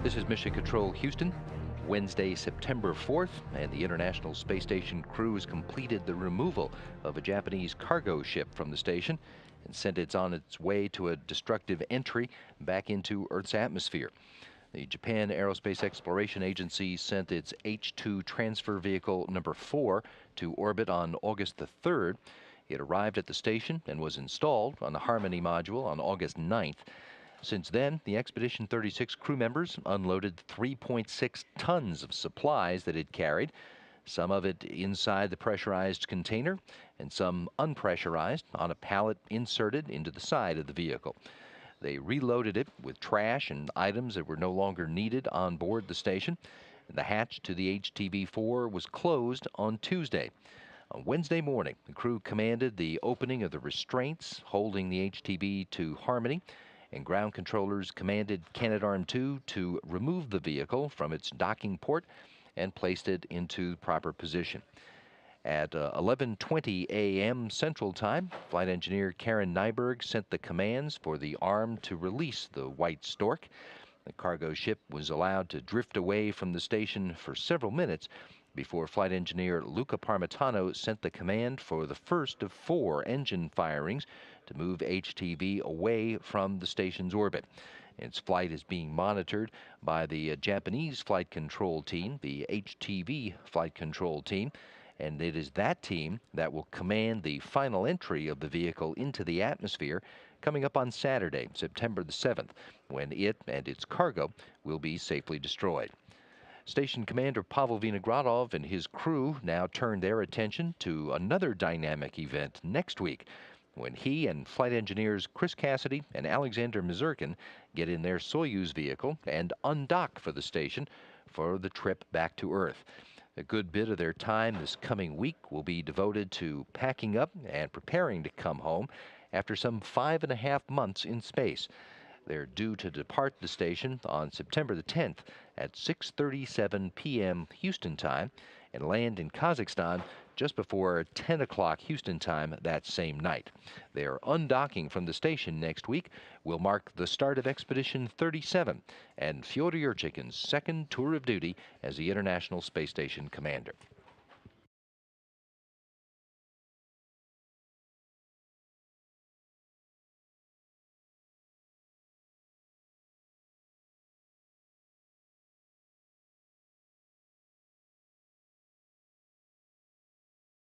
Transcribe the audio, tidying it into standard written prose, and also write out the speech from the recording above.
This is Mission Control Houston, Wednesday, September 4th, and the International Space Station crews completed the removal of a Japanese cargo ship from the station and sent it on its way to a destructive entry back into Earth's atmosphere. The Japan Aerospace Exploration Agency sent its H-2 transfer vehicle number 4 to orbit on August the 3rd. It arrived at the station and was installed on the Harmony module on August 9th. Since then, the Expedition 36 crew members unloaded 3.6 tons of supplies that it carried, some of it inside the pressurized container and some unpressurized on a pallet inserted into the side of the vehicle. They reloaded it with trash and items that were no longer needed on board the station. The hatch to the HTV-4 was closed on Tuesday. On Wednesday morning, the crew commanded the opening of the restraints holding the HTV to Harmony, and ground controllers commanded Canadarm2 to remove the vehicle from its docking port and placed it into proper position. At 11:20 a.m. Central Time, flight engineer Karen Nyberg sent the commands for the arm to release the White Stork. The cargo ship was allowed to drift away from the station for several minutes before flight engineer Luca Parmitano sent the command for the first of 4 engine firings to move HTV away from the station's orbit. Its flight is being monitored by the Japanese flight control team, the HTV flight control team, and it is that team that will command the final entry of the vehicle into the atmosphere coming up on Saturday, September the 7th, when it and its cargo will be safely destroyed. Station Commander Pavel Vinogradov and his crew now turn their attention to another dynamic event next week, when he and flight engineers Chris Cassidy and Alexander Mazurkin get in their Soyuz vehicle and undock for the station for the trip back to Earth. A good bit of their time this coming week will be devoted to packing up and preparing to come home after some 5.5 months in space. They're due to depart the station on September the 10th at 6:37 p.m. Houston time and land in Kazakhstan just before 10 o'clock Houston time that same night. Their undocking from the station next week will mark the start of Expedition 37 and Fyodor Yurchikhin's second tour of duty as the International Space Station commander.